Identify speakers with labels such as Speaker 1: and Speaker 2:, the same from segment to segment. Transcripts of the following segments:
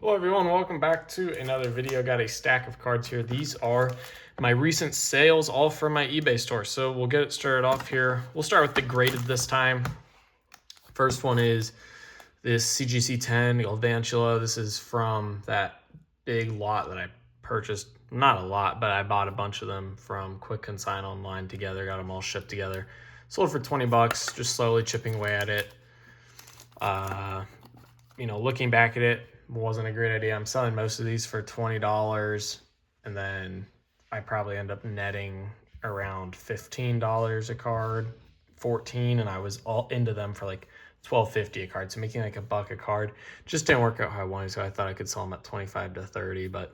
Speaker 1: Hello everyone, welcome back to another video. Got a stack of cards here. These are my recent sales, all from my eBay store. So we'll get it started off here. We'll start with the graded this time. First one is this CGC 10 Galvantula. This is from that big lot that I purchased. Not a lot, but I bought a bunch of them from Quick Consign online together. Got them all shipped together. Sold for 20 bucks, just slowly chipping away at it. Looking back at it, wasn't a great idea. I'm selling most of these for $20, and then I probably end up netting around $15 a card, 14, and I was all into them for like $12.50 a card, so making like $1 a card. Just didn't work out how I wanted, so I thought I could sell them at 25 to 30, but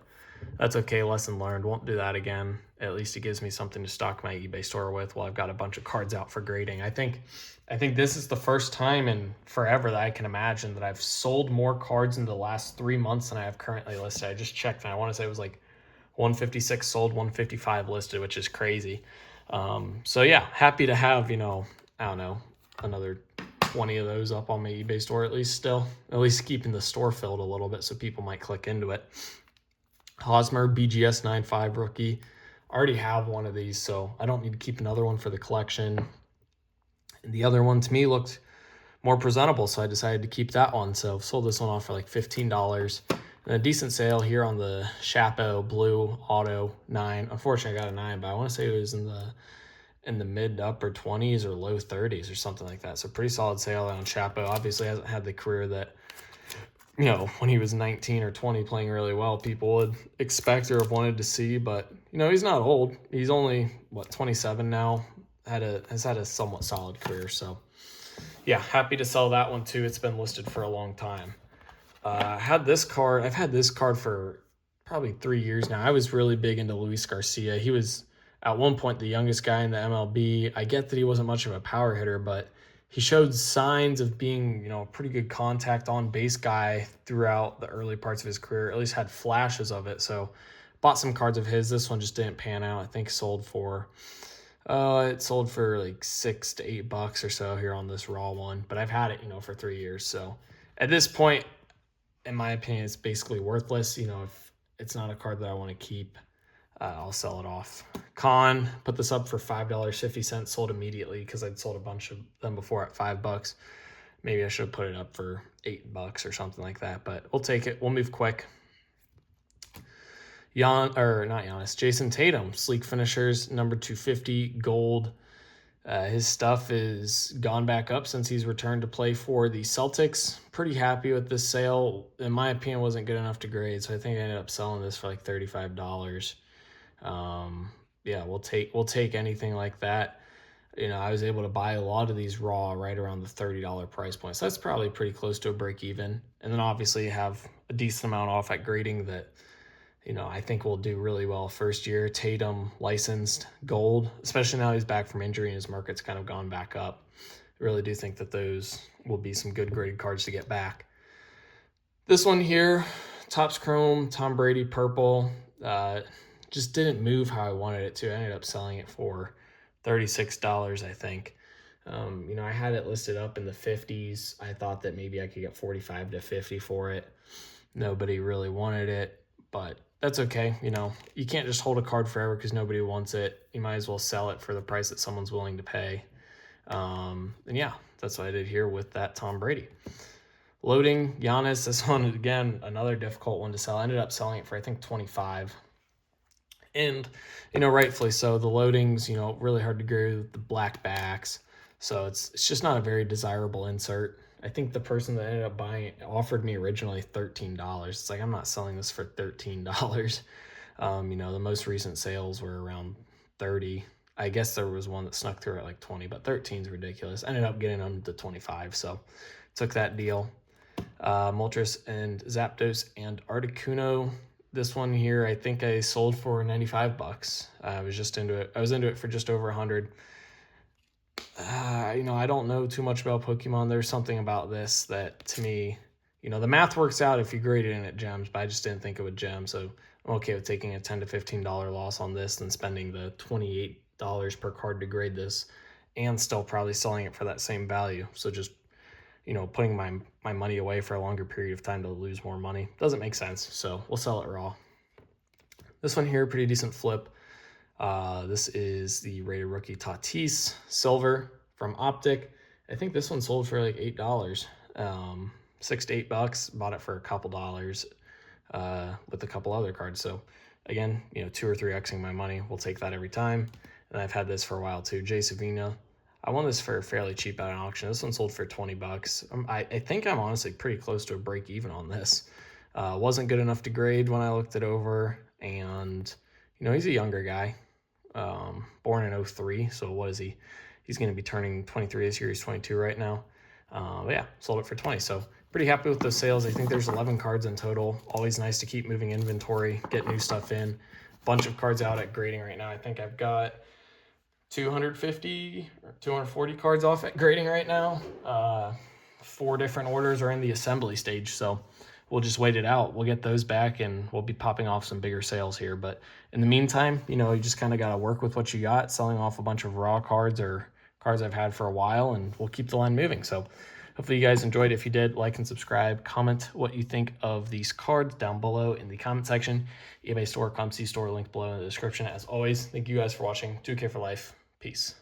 Speaker 1: that's okay. Lesson learned. Won't do that again. At least it gives me something to stock my eBay store with while I've got a bunch of cards out for grading. I think this is the first time in forever that I can imagine that I've sold more cards in the last 3 months than I have currently listed. I just checked, and I want to say it was like 156 sold, 155 listed, which is crazy. So yeah, happy to have, I don't know, another 20 of those up on my eBay store at least keeping the store filled a little bit so people might click into it. Hosmer BGS 9.5 rookie. Already have one of these, so I don't need to keep another one for the collection. And the other one to me looked more presentable, so I decided to keep that one. So sold this one off for like $15. And a decent sale here on the Chapo Blue Auto 9. Unfortunately, I got a 9, but I want to say it was in the mid to upper 20s or low 30s or something like that. So pretty solid sale on Chapo. Obviously hasn't had the career that, when he was 19 or 20 playing really well, people would expect or have wanted to see. But, he's not old. He's only, 27 now. Has had a somewhat solid career. So, yeah, happy to sell that one too. It's been listed for a long time. I've had this card for probably 3 years now. I was really big into Luis Garcia. He was at one point the youngest guy in the MLB. I get that he wasn't much of a power hitter, but he showed signs of being, a pretty good contact on base guy throughout the early parts of his career, at least had flashes of it. So bought some cards of his. This one just didn't pan out. I think it sold for like $6 to $8 or so here on this raw one, but I've had it, for 3 years. So at this point, in my opinion, it's basically worthless. If it's not a card that I want to keep, I'll sell it off. Con put this up for $5.50, sold immediately because I'd sold a bunch of them before at $5. Maybe I should have put it up for $8 or something like that, but we'll take it. We'll move quick. Jason Tatum, sleek finishers, number 250, gold. His stuff is gone back up since he's returned to play for the Celtics. Pretty happy with this sale. In my opinion, wasn't good enough to grade, so I think I ended up selling this for like $35. Yeah, we'll take anything like that. I was able to buy a lot of these raw right around the $30 price point, so that's probably pretty close to a break even. And then obviously you have a decent amount off at grading that I think will do really well first year. Tatum licensed gold, especially now he's back from injury and his market's kind of gone back up. I really do think that those will be some good graded cards to get back. This one here, Topps Chrome, Tom Brady purple, just didn't move how I wanted it to. I ended up selling it for $36, I think. I had it listed up in the 50s. I thought that maybe I could get 45 to 50 for it. Nobody really wanted it, but that's okay. You can't just hold a card forever because nobody wants it. You might as well sell it for the price that someone's willing to pay. And yeah, that's what I did here with that Tom Brady. Loading Giannis, this one, again, another difficult one to sell. I ended up selling it for, I think, 25. And, rightfully so. The loading's, really hard to grade with the black backs. So it's just not a very desirable insert. I think the person that ended up buying it offered me originally $13. It's like, I'm not selling this for $13. The most recent sales were around 30. I guess there was one that snuck through at like 20, but 13 is ridiculous. Ended up getting them to 25, so took that deal. Moltres and Zapdos and Articuno. This one here, I think I sold for $95. I was into it for just over 100. I don't know too much about Pokemon. There's something about this that, to me, the math works out if you grade it in at gems, but I just didn't think it would gem. So I'm okay with taking a $10 to $15 loss on this than spending the $28 per card to grade this and still probably selling it for that same value. So just, you know, putting my money away for a longer period of time to lose more money. Doesn't make sense, so we'll sell it raw. This one here, pretty decent flip. This is the Rated Rookie Tatis Silver from Optic. I think this one sold for like $8, $6 to $8. Bought it for a couple dollars with a couple other cards. So again, you know, 2 or 3xing my money. We'll take that every time. And I've had this for a while too. Jay Savina. I won this for fairly cheap at an auction. This one sold for $20. I think I'm honestly pretty close to a break even on this. Wasn't good enough to grade when I looked it over, and you know, he's a younger guy, born in 03. So what is he? He's going to be turning 23 this year. He's 22 right now. But yeah, sold it for 20. So pretty happy with those sales. I think there's 11 cards in total. Always nice to keep moving inventory, get new stuff in. Bunch of cards out at grading right now. I think I've got 250 or 240 cards off at grading right now. 4 different orders are in the assembly stage, so we'll just wait it out. We'll get those back and we'll be popping off some bigger sales here. But in the meantime, you know, you just kind of got to work with what you got, selling off a bunch of raw cards or cards I've had for a while, and we'll keep the line moving. So hopefully you guys enjoyed. If you did, like and subscribe. Comment what you think of these cards down below in the comment section. eBay store, ComC store, link below in the description. As always, thank you guys for watching. 2K for life. Peace.